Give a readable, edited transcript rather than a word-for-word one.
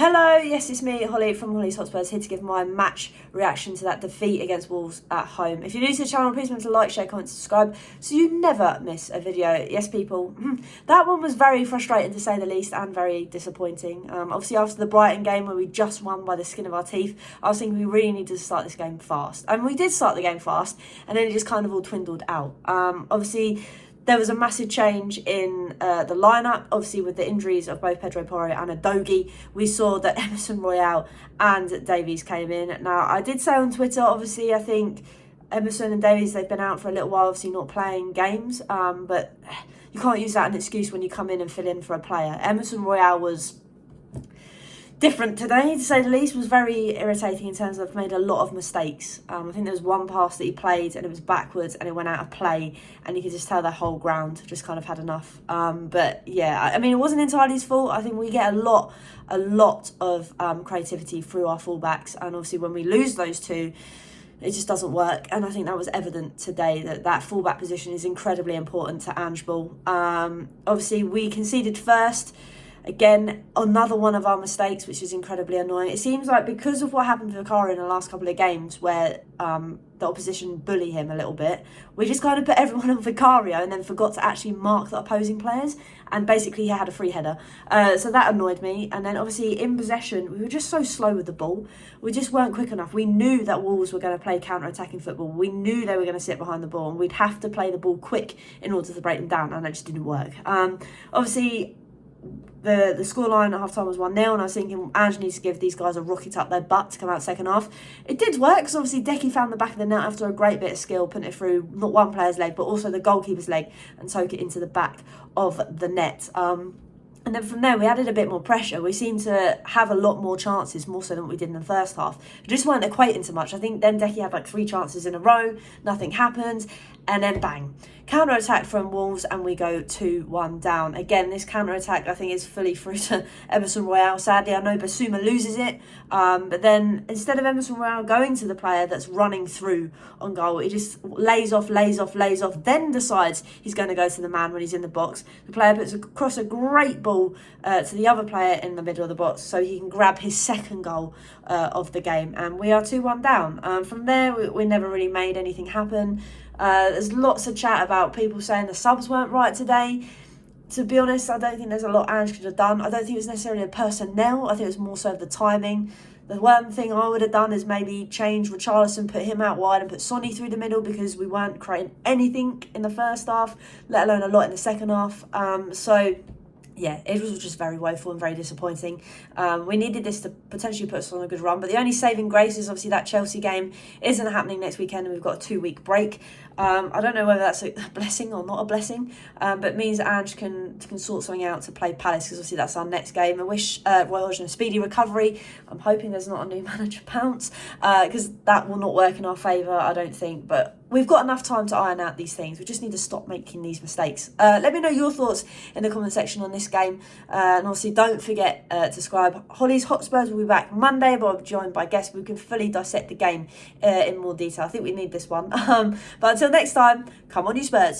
Hello, yes, it's me, Holly from Holly's Hotspurs, here to give my match reaction to that defeat against Wolves at home. If you're new to the channel, please remember to like, share, comment, subscribe so you never miss a video. Yes, people, that one was very frustrating to say the least and very disappointing. Obviously, after the Brighton game where we just won by the skin of our teeth, I was thinking we really need to start this game fast. And we did start the game fast, and then it just kind of all dwindled out. Obviously, there was a massive change in the lineup. Obviously, with the injuries of both Pedro Porro and Adogi, we saw that Emerson Royale and Davies came in. Now, I did say on Twitter, obviously, I think Emerson and Davies, they've been out for a little while, obviously not playing games, but you can't use that as an excuse when you come in and fill in for a player. Emerson Royale was different today, to say the least. Was very irritating in terms of made a lot of mistakes. I think there was one pass that he played and it was backwards and it went out of play, and you could just tell the whole ground just kind of had enough. But yeah, I mean, it wasn't entirely his fault. I think we get a lot of creativity through our fullbacks, and obviously when we lose those two, it just doesn't work. And I think that was evident today, that fullback position is incredibly important to Ange Ball. Obviously, we conceded first. Again, another one of our mistakes, which is incredibly annoying. It seems like because of what happened to Vicario in the last couple of games, where the opposition bully him a little bit, we just kind of put everyone on Vicario and then forgot to actually mark the opposing players. And basically, he had a free header. So that annoyed me. And then obviously in possession, we were just so slow with the ball. We just weren't quick enough. We knew that Wolves were going to play counter-attacking football. We knew they were going to sit behind the ball, and we'd have to play the ball quick in order to break them down. And that just didn't work. Obviously, the scoreline at half-time was 1-0, and I was thinking Ange needs to give these guys a rocket up their butt to come out second half. It did work, because obviously Decky found the back of the net after a great bit of skill, putting it through not one player's leg, but also the goalkeeper's leg, and took it into the back of the net. And then from there, we added a bit more pressure. We seemed to have a lot more chances, more so than what we did in the first half. We just weren't equating to much. I think then Decky had like 3 chances in a row, nothing happened, and then bang. Counter-attack from Wolves, and we go 2-1 down. Again, this counter-attack, I think, is fully through to Emerson Royale. Sadly, I know Basuma loses it, but then instead of Emerson Royale going to the player that's running through on goal, he just lays off, then decides he's going to go to the man when he's in the box. The player puts across a great ball to the other player in the middle of the box, so he can grab his second goal of the game, and we are 2-1 down. From there, we never really made anything happen. There's lots of chat about people saying the subs weren't right today. To be honest, I don't think there's a lot Ange could have done. I don't think it was necessarily the personnel. I think it was more so the timing. The one thing I would have done is maybe change Richarlison, put him out wide and put Sonny through the middle, because we weren't creating anything in the first half, let alone a lot in the second half. So yeah, it was just very woeful and very disappointing. We needed this to potentially put us on a good run, but the only saving grace is obviously that Chelsea game isn't happening next weekend, and we've got a 2-week break. I don't know whether that's a blessing or not a blessing, but it means Ange can sort something out to play Palace, because obviously that's our next game. I wish Roy Hodgson a speedy recovery. I'm hoping there's not a new manager bounce, because that will not work in our favour, I don't think. But we've got enough time to iron out these things. We just need to stop making these mistakes. Let me know your thoughts in the comment section on this game. And obviously, don't forget to subscribe. Holly's Hotspurs will be back Monday, but I'll be joined by guests. We can fully dissect the game in more detail. I think we need this one. But until next time, come on, you Spurs.